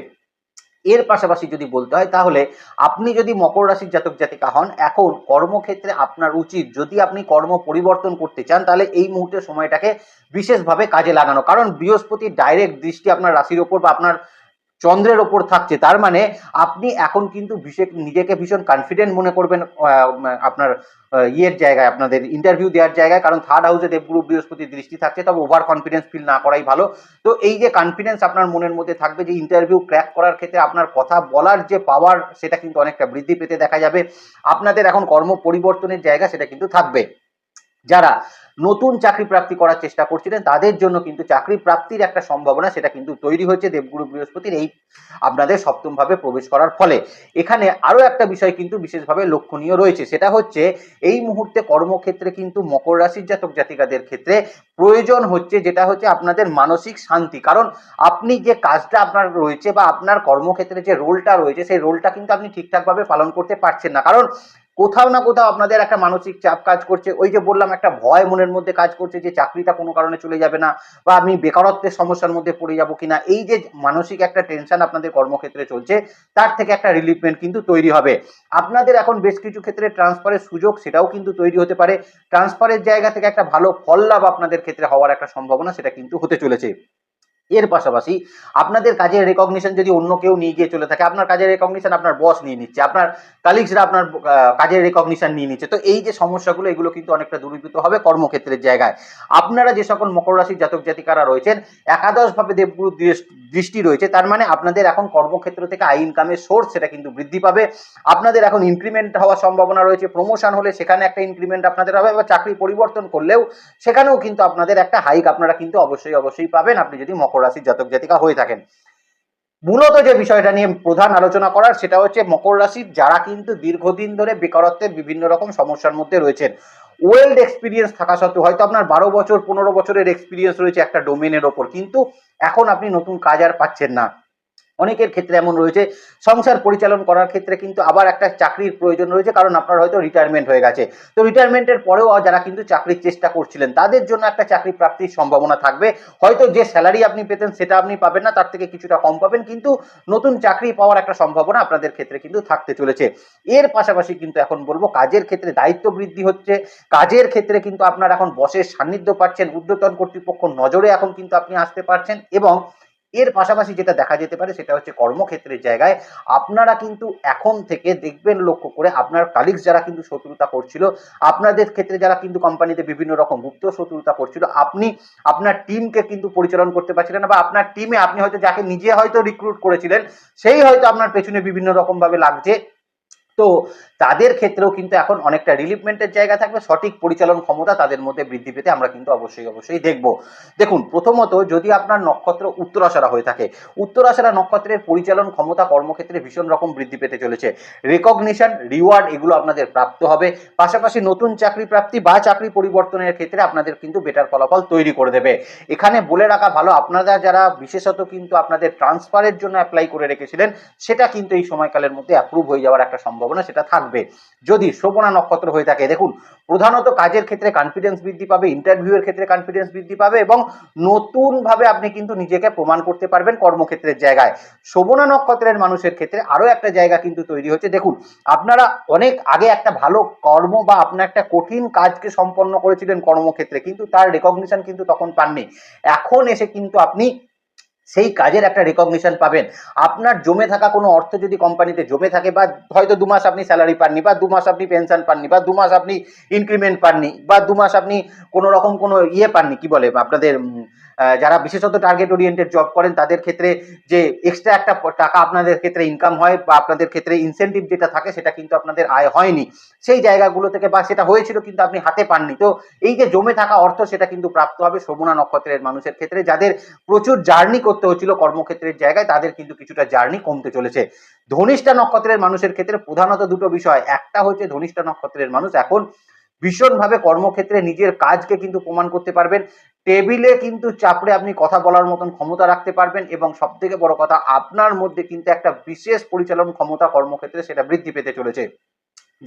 এর পাশাপাশি যদি বলতে হয়, তাহলে আপনি যদি মকর রাশির জাতক জাতিকা হন, এখন কর্মক্ষেত্রে আপনার উচিত, যদি আপনি কর্ম পরিবর্তন করতে চান, তাহলে এই মুহূর্তে সময়টাকে বিশেষভাবে কাজে লাগানো। কারণ বৃহস্পতির ডাইরেক্ট দৃষ্টি আপনার রাশির ওপর বা আপনার চন্দ্রের ওপর থাকছে, তার মানে আপনি এখন কিন্তু নিজেকে ভীষণ কনফিডেন্ট মনে করবেন আপনার ইয়ের জায়গায়, আপনাদের ইন্টারভিউ দেওয়ার জায়গায়। কারণ থার্ড হাউসে দেবগুরু বৃহস্পতির দৃষ্টি থাকছে, তবে ওভার কনফিডেন্স ফিল না করাই ভালো। তো এই যে কনফিডেন্স আপনার মনের মধ্যে থাকবে, যে ইন্টারভিউ ক্র্যাক করার ক্ষেত্রে আপনার কথা বলার যে পাওয়ার, সেটা কিন্তু অনেকটা বৃদ্ধি পেতে দেখা যাবে। আপনাদের এখন কর্ম পরিবর্তনের জায়গা সেটা কিন্তু থাকবে। যারা নতুন চাকরি প্রাপ্তি করার চেষ্টা করছিলেন, তাদের জন্য কিন্তু চাকরি প্রাপ্তির একটা সম্ভাবনা সেটা কিন্তু তৈরি হয়েছে দেবগুরু বৃহস্পতির এই আপনাদের সপ্তম ভাবে প্রবেশ করার ফলে। এখানে আরো একটা বিষয় কিন্তু বিশেষভাবে লক্ষণীয় রয়েছে, সেটা হচ্ছে এই মুহূর্তে কর্মক্ষেত্রে কিন্তু মকর রাশির জাতক জাতিকাদের ক্ষেত্রে প্রয়োজন হচ্ছে, যেটা হচ্ছে আপনাদের মানসিক শান্তি। কারণ আপনি যে কাজটা আপনার রয়েছে বা আপনার কর্মক্ষেত্রে যে রোলটা রয়েছে, সেই রোলটা কিন্তু আপনি ঠিকঠাকভাবে পালন করতে পারছেন না। কারণ কোথাও না কোথাও আপনাদের একটা মানসিক চাপ কাজ করছে। ওই যে বললাম, একটা ভয় মনের মধ্যে কাজ করছে যে চাকরিটা কোনো কারণে চলে যাবে না, বা আমি বেকারত্বের সমস্যার মধ্যে পড়ে যাব কিনা। এই যে মানসিক একটা টেনশন আপনাদের কর্মক্ষেত্রে চলছে, তার থেকে একটা রিলিফমেন্ট কিন্তু তৈরি হবে। আপনাদের এখন বেশ কিছু ক্ষেত্রে ট্রান্সফারের সুযোগ সেটাও কিন্তু তৈরি হতে পারে। ট্রান্সফারের জায়গা থেকে একটা ভালো ফল লাভ আপনাদের ক্ষেত্রে হওয়ার একটা সম্ভাবনা সেটা কিন্তু হতে চলেছে। এর পাশাপাশি আপনাদের কাজের রেকগনিশন যদি অন্য কেউ নিয়ে গিয়ে চলে থাকে, আপনার কাজের রেকগনিশন আপনার বস নিয়ে নিচ্ছে, আপনার কালিগসরা আপনার কাজের রেকগনিশন নিয়ে নিচ্ছে, তো এই যে সমস্যাগুলো, এগুলো কিন্তু অনেকটা দূরীভূত হবে কর্মক্ষেত্রের জায়গায়। আপনারা যে সকল মকর রাশির জাতক জাতিকারা রয়েছেন, একাদশভাবে দেবগুরু দৃষ্টি রয়েছে, তার মানে আপনাদের এখন কর্মক্ষেত্র থেকে আয় ইনকামের সোর্স সেটা কিন্তু বৃদ্ধি পাবে। আপনাদের এখন ইনক্রিমেন্ট হওয়ার সম্ভাবনা রয়েছে। প্রমোশন হলে সেখানে একটা ইনক্রিমেন্ট আপনাদের হবে, বা চাকরি পরিবর্তন করলেও সেখানেও কিন্তু আপনাদের একটা হাইক আপনারা কিন্তু অবশ্যই পাবেন, আপনি যদি মকর রাশির জাতক জাতিকা হয়ে থাকেন। মূলত যে বিষয়টা নিয়ে প্রধান আলোচনা করার, সেটা হচ্ছে মকর রাশির যারা কিন্তু দীর্ঘদিন ধরে বেকারত্বের বিভিন্ন রকম সমস্যার মধ্যে রয়েছেন, ওয়েল্ড এক্সপিরিয়েন্স থাকা সত্ত্বেও, হয়তো আপনার 12 বছর 15 বছরের এক্সপিরিয়েন্স রয়েছে একটা ডোমেনের ওপর, কিন্তু এখন আপনি নতুন কাজ আর পাচ্ছেন না। অনেকের ক্ষেত্রে এমন রয়েছে সংসার পরিচালন করার ক্ষেত্রে কিন্তু আবার একটা চাকরির প্রয়োজন রয়েছে, কারণ আপনার হয়তো রিটায়ারমেন্ট হয়ে গেছে। তো রিটায়ারমেন্টের পরেও যারা কিন্তু চাকরির চেষ্টা করছিলেন, তাদের জন্য একটা চাকরি প্রাপ্তির সম্ভাবনা থাকবে। হয়তো যে স্যালারি আপনি পেতেন সেটা আপনি পাবেন না, তার থেকে কিছুটা কম পাবেন, কিন্তু নতুন চাকরি পাওয়ার একটা সম্ভাবনা আপনাদের ক্ষেত্রে কিন্তু থাকতে চলেছে। এর পাশাপাশি কিন্তু এখন বলবো, কাজের ক্ষেত্রে দায়িত্ব বৃদ্ধি হচ্ছে। কাজের ক্ষেত্রে কিন্তু আপনার এখন বসের সান্নিধ্য পাচ্ছেন, ঊর্ধ্বতন কর্তৃপক্ষ নজরে এখন কিন্তু আপনি আসতে পারছেন। এবং এর পাশাপাশি যেটা দেখা যেতে পারে, সেটা হচ্ছে কর্মক্ষেত্রের জায়গায় আপনারা কিন্তু এখন থেকে দেখবেন, লক্ষ্য করে, আপনার কালিগস যারা কিন্তু শত্রুতা করছিল, আপনাদের ক্ষেত্রে যারা কিন্তু কোম্পানিতে বিভিন্ন রকম গুপ্ত শত্রুতা করছিল, আপনি আপনার টিমকে কিন্তু পরিচালনা করতে পারছিলেন না, বা আপনার টিমে আপনি হয়তো যাকে নিজে হয়তো রিক্রুট করেছিলেন, সেই হয়তো আপনার পেছনে বিভিন্ন রকম ভাবে লাগছে। তো তাদের ক্ষেত্রেও কিন্তু এখন অনেকটা রিলিফমেন্টের জায়গা থাকবে, সঠিক পরিচালন ক্ষমতা তাদের মধ্যে বৃদ্ধি পেতে আমরা কিন্তু অবশ্যই দেখব। দেখুন, প্রথমত যদি আপনার নক্ষত্র উত্তরাষাঢ়া হয়ে থাকে, উত্তরাষাঢ়া নক্ষত্রের পরিচালন ক্ষমতা কর্মক্ষেত্রে ভীষণ রকম বৃদ্ধি পেতে চলেছে। রেকগনিশন, রিওয়ার্ড এগুলো আপনাদের প্রাপ্ত হবে, পাশাপাশি নতুন চাকরি প্রাপ্তি বা চাকরি পরিবর্তনের ক্ষেত্রে আপনাদের কিন্তু বেটার ফলাফল তৈরি করে দেবে। এখানে বলে রাখা ভালো, আপনারা যারা বিশেষত কিন্তু আপনাদের ট্রান্সফারের জন্য অ্যাপ্লাই করে রেখেছিলেন, সেটা কিন্তু এই সময়কালের মধ্যে অ্যাপ্রুভ হয়ে যাওয়ার একটা সম্ভাবনা সেটা থাকবে। যদি শ্রবণা নক্ষত্র হয়ে থাকে, দেখুন প্রধানত কাজের ক্ষেত্রে কনফিডেন্স বৃদ্ধি পাবে, ইন্টারভিউয়ের ক্ষেত্রে কনফিডেন্স বৃদ্ধি পাবে এবং নতুন ভাবে আপনি কিন্তু নিজেকে প্রমাণ করতে পারবেন কর্মক্ষেত্রের জায়গায়। শ্রবণা নক্ষত্রের মানুষের ক্ষেত্রে আরো একটা জায়গা কিন্তু তৈরি হচ্ছে। দেখুন, আপনারা অনেক আগে একটা ভালো কর্ম বা আপনার একটা কঠিন কাজকে সম্পন্ন করেছিলেন কর্মক্ষেত্রে, কিন্তু তার রেকগনিশন কিন্তু তখন পাননি। এখন এসে কিন্তু আপনি সেই কাজের একটা রেকগনিশন পাবেন। আপনার জমে থাকা কোনো অর্থ যদি কোম্পানিতে জমে থাকে, বা হয়তো 2 মাস আপনি স্যালারি পাননি, বা 2 মাস আপনি পেনশন পাননি, বা 2 মাস আপনি ইনক্রিমেন্ট পাননি, বা 2 মাস আপনি কোনো রকম কোনো পাননি, কি বলে আপনাদের যারা বিশেষত টার্গেট ওরিয়েন্টেড জব করেন তাদের ক্ষেত্রে যে এক্সট্রা একটা টাকা আপনাদের ক্ষেত্রে ইনকাম হয়, বা আপনাদের ক্ষেত্রে ইনসেন্টিভ যেটা থাকে সেটা কিন্তু আপনাদের আয় হয়নি সেই জায়গাগুলো থেকে, বা সেটা হয়েছিল কিন্তু আপনি হাতে পাননি। তো এই যে জমে থাকা অর্থ সেটা কিন্তু প্রাপ্ত হবে শ্রবণা নক্ষত্রের মানুষের ক্ষেত্রে। যাদের প্রচুর জার্নি করতে হচ্ছিল কর্মক্ষেত্রের জায়গায়, তাদের কিন্তু কিছুটা জার্নি কমতে চলেছে। ধনিষ্ঠা নক্ষত্রের মানুষের ক্ষেত্রে প্রধানত দুটো বিষয়, একটা হচ্ছে ধনিষ্ঠা নক্ষত্রের মানুষ এখন ভীষণভাবে কর্মক্ষেত্রে নিজের কাজকে কিন্তু প্রমাণ করতে পারবেন, টেবিলে কিন্তু চাপড়ে আপনি কথা বলার মতন ক্ষমতা রাখতে পারবেন, এবং সব থেকে বড় কথা আপনার মধ্যে কিন্তু একটা বিশেষ পরিচালন ক্ষমতা কর্মক্ষেত্রে সেটা বৃদ্ধি পেতে চলেছে,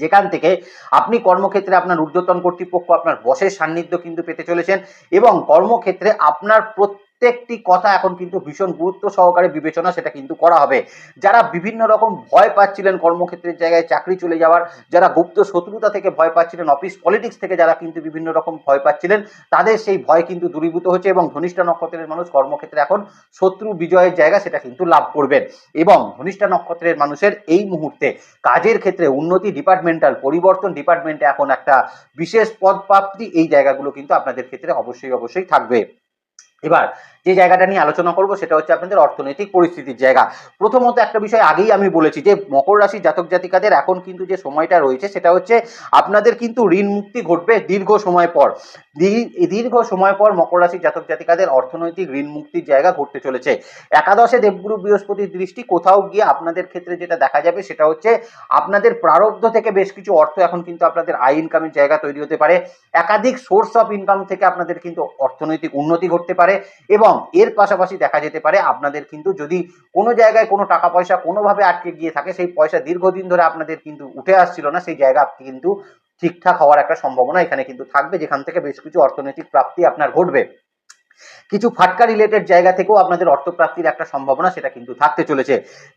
যেখান থেকে আপনি কর্মক্ষেত্রে আপনার ঊর্ধ্বতন কর্তৃপক্ষ, আপনার বসের সান্নিধ্য কিন্তু পেতে চলেছেন, এবং কর্মক্ষেত্রে আপনার প্রত্যেকটি কথা এখন কিন্তু ভীষণ গুরুত্ব সহকারে বিবেচনা সেটা কিন্তু করা হবে। যারা বিভিন্ন রকম ভয় পাচ্ছিলেন কর্মক্ষেত্রের জায়গায় চাকরি চলে যাওয়ার, যারা গুপ্ত শত্রুতা থেকে ভয় পাচ্ছিলেন, অফিস পলিটিক্স থেকে যারা কিন্তু বিভিন্ন রকম ভয় পাচ্ছিলেন, তাদের সেই ভয় কিন্তু দূরীভূত হচ্ছে, এবং ধনিষ্ঠা নক্ষত্রের মানুষ কর্মক্ষেত্রে এখন শত্রু বিজয়ের জায়গা সেটা কিন্তু লাভ করবেন। এবং ধনিষ্ঠা নক্ষত্রের মানুষের এই মুহূর্তে কাজের ক্ষেত্রে উন্নতি, ডিপার্টমেন্টাল পরিবর্তন, ডিপার্টমেন্টে এখন একটা বিশেষ পদ প্রাপ্তি, এই জায়গাগুলো কিন্তু আপনাদের ক্ষেত্রে অবশ্যই থাকবে। এবার যে জায়গাটা নিয়ে আলোচনা করব সেটা হচ্ছে আপনাদের অর্থনৈতিক পরিস্থিতির জায়গা। প্রথমত একটা বিষয় আগেই আমি বলেছি যে মকর রাশির জাতক জাতিকাদের এখন কিন্তু যে সময়টা রয়েছে সেটা হচ্ছে আপনাদের কিন্তু ঋণ মুক্তি ঘটবে দীর্ঘ সময় পর। দীর্ঘ সময় পর মকর রাশির জাতক জাতিকাদের অর্থনৈতিক ঋণ মুক্তির জায়গা ঘটতে চলেছে। একাদশে দেবগুরু বৃহস্পতির দৃষ্টি কোথাও গিয়ে আপনাদের ক্ষেত্রে যেটা দেখা যাবে সেটা হচ্ছে আপনাদের প্রারব্ধ থেকে বেশ কিছু অর্থ এখন কিন্তু আপনাদের আয় ইনকামের জায়গা তৈরি হতে পারে। একাধিক সোর্স অফ ইনকাম থেকে আপনাদের কিন্তু অর্থনৈতিক উন্নতি ঘটতে পারে, এবং এর পাশাপাশি দেখা যেতে পারে আপনাদের কিন্তু যদি কোনো জায়গায় কোনো টাকা পয়সা কোনোভাবে আটকে গিয়ে থাকে, সেই পয়সা দীর্ঘদিন ধরে আপনাদের কিন্তু উঠে আসছিল না, সেই জায়গা আপনি কিন্তু ঠিকঠাক হওয়ার একটা সম্ভাবনা এখানে কিন্তু থাকবে, যেখান থেকে বেশ কিছু অর্থনৈতিক প্রাপ্তি আপনার ঘটবে। কিছু ফাটকা রিলেটেড জায়গা থেকেও আপনাদের অর্থপ্রাপ্তির একটা সম্ভাবনা সেটা কিন্তু থাকতে চলেছে।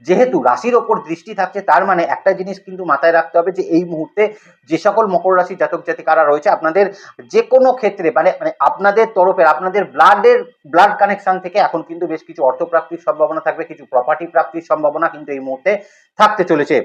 যেহেতু রাশির ওপর দৃষ্টি থাকছে, তার মানে একটা জিনিস কিন্তু মাথায় রাখতে হবে যে এই মুহূর্তে যে সকল মকর রাশি জাতক জাতিকারা রয়েছে আপনাদের যে কোনো ক্ষেত্রে মানে আপনাদের তরফের আপনাদের ব্লাড কানেকশন থেকে এখন কিন্তু বেশ কিছু অর্থপ্রাপ্তির সম্ভাবনা থাকবে, কিছু প্রপার্টি প্রাপ্তির সম্ভাবনা কিন্তু এই মুহূর্তে থাকতে চলেছে।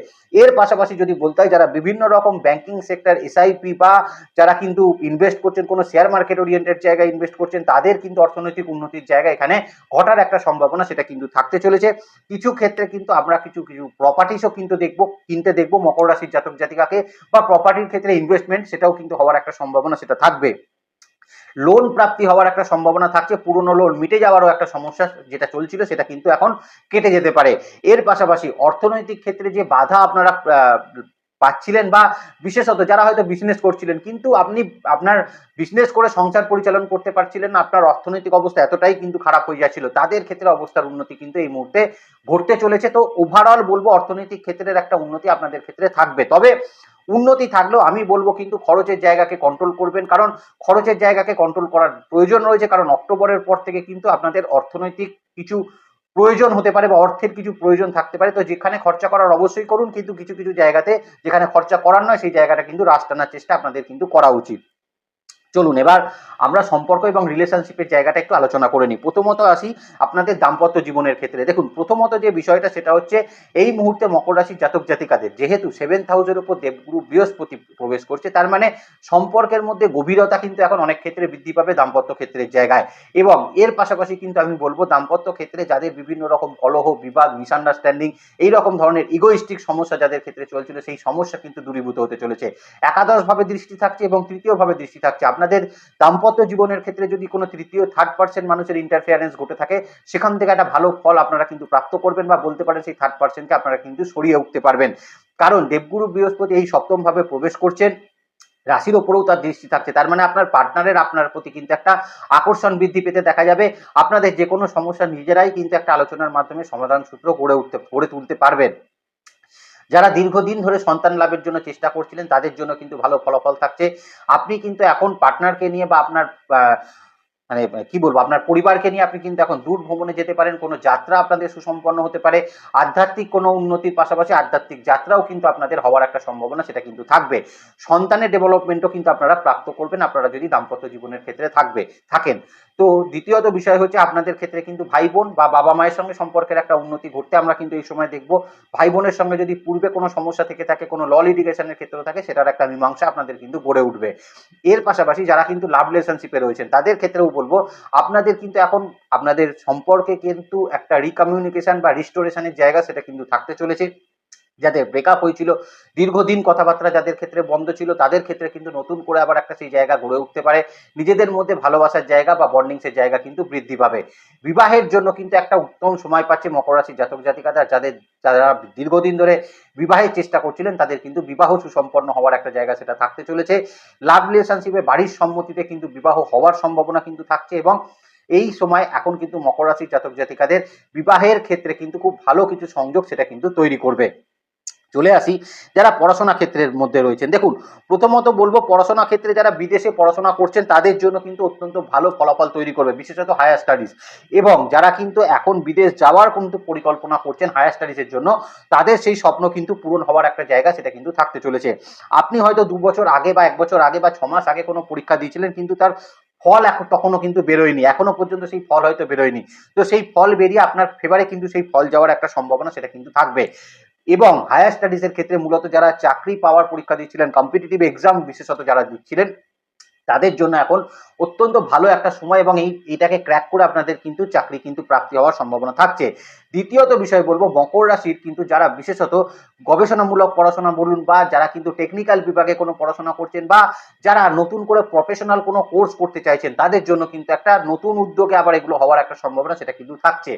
এর পাশাপাশি যদি বলতে হয়, যারা বিভিন্ন রকম ব্যাংকিং সেক্টর, এসআইপি বা যারা কিন্তু ইনভেস্ট করছেন কোনো শেয়ার মার্কেট ওরিয়েন্টেড জায়গায় ইনভেস্ট করছেন, তাদের কিন্তু অর্থনৈতিক উন্নতির জায়গা এখানে ঘটার একটা সম্ভাবনা সেটা কিন্তু থাকতে চলেছে। কিছু ক্ষেত্রে কিন্তু আমরা কিছু প্রপার্টিসও কিন্তু কিনতে দেখবো মকর রাশির জাতক জাতিকাকে, বা প্রপার্টির ক্ষেত্রে ইনভেস্টমেন্ট সেটাও কিন্তু হওয়ার একটা সম্ভাবনা সেটা থাকবে। লোন প্রাপ্তি হওয়ার একটা সম্ভাবনা থাকছে, পুরনো লোন মিটে যাওয়ারও একটা সমস্যা যেটা চলছিল সেটা কিন্তু এখন কেটে যেতে পারে। এর পাশাপাশি অর্থনৈতিক ক্ষেত্রে যে বাধা আপনারা পাচ্ছিলেন, বা বিশেষত যারা হয়তো বিজনেস করছিলেন কিন্তু আপনি আপনার বিজনেস করে সংসার পরিচালন করতে পারছিলেন না, আপনার অর্থনৈতিক অবস্থা এতটাই কিন্তু খারাপ হয়ে যাচ্ছিল, তাদের ক্ষেত্রে অবস্থার উন্নতি কিন্তু এই মুহূর্তে ঘটতে চলেছে। তো ওভারঅল বলবো অর্থনৈতিক ক্ষেত্রের একটা উন্নতি আপনাদের ক্ষেত্রে থাকবে। তবে উন্নতি থাকলেও আমি বলবো কিন্তু খরচের জায়গাকে কন্ট্রোল করবেন, কারণ খরচের জায়গাকে কন্ট্রোল করার প্রয়োজন রয়েছে, কারণ অক্টোবরের পর থেকে কিন্তু আপনাদের অর্থনৈতিক কিছু প্রয়োজন হতে পারে, বা অর্থের কিছু প্রয়োজন থাকতে পারে। তো যেখানে খরচা করার অবশ্যই করুন, কিন্তু কিছু জায়গাতে যেখানে খরচা করার নয় সেই জায়গাটা কিন্তু রাশ টানার চেষ্টা আপনাদের কিন্তু করা উচিত। চলুন এবার আমরা সম্পর্ক এবং রিলেশনশিপের জায়গাটা একটু আলোচনা করে নিই। প্রথমত আসি আপনাদের দাম্পত্য জীবনের ক্ষেত্রে। দেখুন, প্রথমত যে বিষয়টা সেটা হচ্ছে এই মুহূর্তে মকর রাশির জাতক জাতিকাদের যেহেতু 7th হাউসের উপর দেবগুরু বৃহস্পতি প্রবেশ করছে, তার মানে সম্পর্কের মধ্যে গভীরতা কিন্তু এখন অনেক ক্ষেত্রে বৃদ্ধি পাবে দাম্পত্য ক্ষেত্রের জায়গায়। এবং এর পাশাপাশি কিন্তু আমি বলবো দাম্পত্য ক্ষেত্রে যাদের বিভিন্ন রকম কলহ, বিবাদ, মিসআন্ডারস্ট্যান্ডিং, এইরকম ধরনের ইগোইস্টিক সমস্যা যাদের ক্ষেত্রে চলছিল, সেই সমস্যা কিন্তু দূরীভূত হতে চলেছে। একাদশভাবে দৃষ্টি থাকছে এবং তৃতীয়ভাবে দৃষ্টি থাকছে। আপনাদের দাম্পত্য জীবনের ক্ষেত্রে যদি কোনো তৃতীয় থার্ড পার্সন মানুষের ইন্টারফেয়ারেন্স ঘটে থাকে, সেখান থেকে একটা ভালো ফল আপনারা কিন্তু প্রাপ্ত করবেন, বা বলতে পারেন সেই থার্ড পার্সনকে আপনারা কিন্তু সরিয়ে উঠতে পারবেন। কারণ দেবগুরু বৃহস্পতি এই সপ্তম ভাবে প্রবেশ করছেন, রাশির ওপরেও তার দৃষ্টি থাকছে। তার মানে আপনার পার্টনারের আপনার প্রতি কিন্তু একটা আকর্ষণ বৃদ্ধি পেতে দেখা যাবে। আপনাদের যে কোনো সমস্যা নিজেরাই কিন্তু একটা আলোচনার মাধ্যমে সমাধান সূত্র গড়ে তুলতে পারবেন। যারা দীর্ঘদিন ধরে সন্তান লাভের জন্য চেষ্টা করছিলেন তাদের জন্য কিন্তু ভালো ফলাফল থাকছে। আপনি কিন্তু এখন পার্টনারকে নিয়ে বা আপনার মানে কি বলবো, আপনার পরিবারকে নিয়ে আপনি কিন্তু এখন দূর ভ্রমণে যেতে পারেন। কোনো যাত্রা আপনাদের সুসম্পন্ন হতে পারে। আধ্যাত্মিক কোনো উন্নতির পাশাপাশি আধ্যাত্মিক যাত্রাও কিন্তু আপনাদের হওয়ার একটা সম্ভাবনা সেটা কিন্তু থাকবে। সন্তানের ডেভেলপমেন্টও কিন্তু আপনারা প্রাপ্ত করবেন আপনারা যদি দাম্পত্য জীবনের ক্ষেত্রে থাকেন। তো দ্বিতীয়ত বিষয় হচ্ছে আপনাদের ক্ষেত্রে কিন্তু ভাই বোন বা বাবা মায়ের সঙ্গে সম্পর্কের একটা উন্নতি ঘটতে আমরা কিন্তু এই সময় দেখব। ভাই বোনের সঙ্গে যদি পূর্বে কোনো সমস্যা থেকে থাকে, কোনো ল লিটিগেশনের ক্ষেত্রে থাকে, সেটার একটা মীমাংসা আপনাদের কিন্তু গড়ে উঠবে। এর পাশাপাশি যারা কিন্তু লাভ রিলেশনশিপে রয়েছেন তাদের ক্ষেত্রেও বলবো আপনাদের কিন্তু এখন আপনাদের সম্পর্কে কিন্তু একটা রিকমিউনিকেশন বা রিস্টোরেশনের জায়গা সেটা কিন্তু থাকতে চলেছে। যাদের ব্রেকআপ হয়েছিল, দীর্ঘদিন কথাবার্তা যাদের ক্ষেত্রে বন্ধ ছিল, তাদের ক্ষেত্রে কিন্তু নতুন করে আবার একটা সেই জায়গা গড়ে উঠতে পারে। নিজেদের মধ্যে ভালোবাসার জায়গা বা বন্ডিংসের জায়গা কিন্তু বৃদ্ধি পাবে। বিবাহের জন্য কিন্তু একটা উত্তম সময় পাচ্ছে মকর রাশির জাতক জাতিকারা। যারা দীর্ঘদিন ধরে বিবাহের চেষ্টা করছিলেন তাদের কিন্তু বিবাহ সুসম্পন্ন হওয়ার একটা জায়গা সেটা থাকতে চলেছে। লাভ রিলেশনশিপে বাড়ির সম্মতিতে কিন্তু বিবাহ হওয়ার সম্ভাবনা কিন্তু থাকছে। এবং এই সময় এখন কিন্তু মকর রাশির জাতক জাতিকাদের বিবাহের ক্ষেত্রে কিন্তু খুব ভালো কিছু সংযোগ সেটা কিন্তু তৈরি করবে। চলে আসি যারা পড়াশোনা ক্ষেত্রের মধ্যে রয়েছেন। দেখুন, প্রথমত বলবো পড়াশোনা ক্ষেত্রে যারা বিদেশে পড়াশোনা করছেন তাদের জন্য কিন্তু অত্যন্ত ভালো ফলাফল তৈরি করবে, বিশেষত হায়ার স্টাডিজ। এবং যারা কিন্তু এখন বিদেশ যাওয়ার কিন্তু পরিকল্পনা করছেন হায়ার স্টাডিজের জন্য, তাদের সেই স্বপ্ন কিন্তু পূরণ হওয়ার একটা জায়গা সেটা কিন্তু থাকতে চলেছে। আপনি হয়তো 2 বছর আগে বা 1 বছর আগে বা 6 মাস আগে কোনো পরীক্ষা দিয়েছিলেন, কিন্তু তার ফল এখন তখনও কিন্তু বেরোয়নি, এখনো পর্যন্ত সেই ফল হয়তো বেরোয়নি। তো সেই ফল বেরিয়ে আপনার ফেভারে কিন্তু সেই ফল যাওয়ার একটা সম্ভাবনা সেটা কিন্তু থাকবে। এবং হায়ার স্টাডিজের ক্ষেত্রে মূলত যারা চাকরি পাওয়ার পরীক্ষা দিচ্ছিলেন, কম্পিটিটিভ এক্সাম বিশেষত যারা দিচ্ছিলেন, তাদের জন্য এখন অত্যন্ত ভালো একটা সময় এবং এইটাকে ক্র্যাক করে আপনাদের কিন্তু চাকরি কিন্তু প্রাপ্তি হওয়ার সম্ভাবনা থাকছে। দ্বিতীয়ত বিষয় বলবো মকর রাশির কিন্তু যারা বিশেষত গবেষণামূলক পড়াশোনা বলুন, বা যারা কিন্তু টেকনিক্যাল বিভাগে কোনো পড়াশোনা করছেন, বা যারা নতুন করে প্রফেশনাল কোনো কোর্স করতে চাইছেন, তাদের জন্য কিন্তু একটা নতুন উদ্যোগে আবার এগুলো হওয়ার একটা সম্ভাবনা সেটা কিন্তু থাকছে।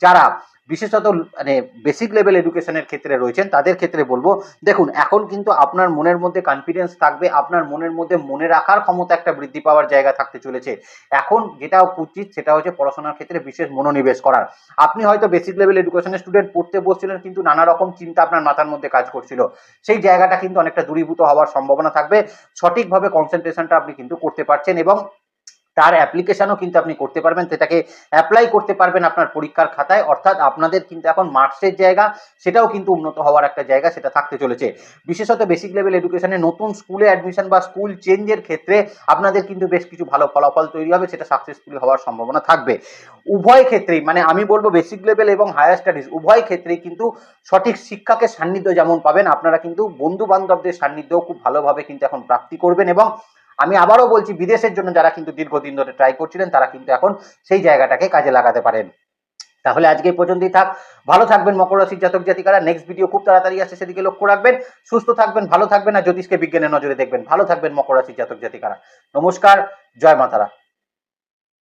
যারা বিশেষত মানে বেসিক লেভেল এডুকেশনের ক্ষেত্রে রয়েছেন তাদের ক্ষেত্রে বলবো, দেখুন এখন কিন্তু আপনার মনের মধ্যে কনফিডেন্স থাকবে, আপনার মনের মধ্যে মনে রাখার ক্ষমতা একটা বৃদ্ধি পাওয়ার জায়গা থাকতে চলেছে। এখন যেটা উচিত সেটা হচ্ছে পড়াশোনার ক্ষেত্রে বিশেষ মনোনিবেশ করার। আপনি হয়তো বেসিক লেভেল এডুকেশনের স্টুডেন্ট, পড়তে বসছিলেন কিন্তু নানা রকম চিন্তা আপনার মাথার মধ্যে কাজ করছিল, সেই জায়গাটা কিন্তু অনেকটা দূরীভূত হওয়ার সম্ভাবনা থাকবে। সঠিকভাবে কনসেন্ট্রেশনটা আপনি কিন্তু করতে পারছেন এবং তার অ্যাপ্লিকেশনও কিন্তু আপনি করতে পারবেন, সেটাকে অ্যাপ্লাই করতে পারবেন আপনার পরীক্ষার খাতায়। অর্থাৎ আপনাদের কিন্তু এখন মার্কসের জায়গা সেটাও কিন্তু উন্নত হওয়ার একটা জায়গা সেটা থাকতে চলেছে। বিশেষত বেসিক লেভেল এডুকেশনে নতুন স্কুলে অ্যাডমিশন বা স্কুল চেঞ্জের ক্ষেত্রে আপনাদের কিন্তু বেশ কিছু ভালো ফলাফল তৈরি হবে, সেটা সাকসেসফুলি হওয়ার সম্ভাবনা থাকবে। উভয় ক্ষেত্রেই মানে আমি বলবো বেসিক লেভেল এবং হায়ার স্টাডিজ উভয় ক্ষেত্রেই কিন্তু সঠিক শিক্ষকের সান্নিধ্য যেমন পাবেন, আপনারা কিন্তু বন্ধু বান্ধবদের সান্নিধ্যও খুব ভালোভাবে কিন্তু এখন প্রাপ্তি করবেন। এবং আমি আবারও বলছি, বিদেশের জন্য যারা কিন্তু দীর্ঘদিন ধরে ট্রাই করছিলেন তারা কিন্তু এখন সেই জায়গাটাকে কাজে লাগাতে পারেন। তাহলে আজকে এই পর্যন্তই থাক। ভালো থাকবেন মকর রাশির জাতক জাতিকারা। নেক্সট ভিডিও খুব তাড়াতাড়ি আসছে, সেদিকে লক্ষ্য রাখবেন। সুস্থ থাকবেন, ভালো থাকবেন, আর জ্যোতিষকে বিজ্ঞানের নজরে দেখবেন। ভালো থাকবেন মকর রাশির জাতক জাতিকারা। নমস্কার, জয় মাতারা।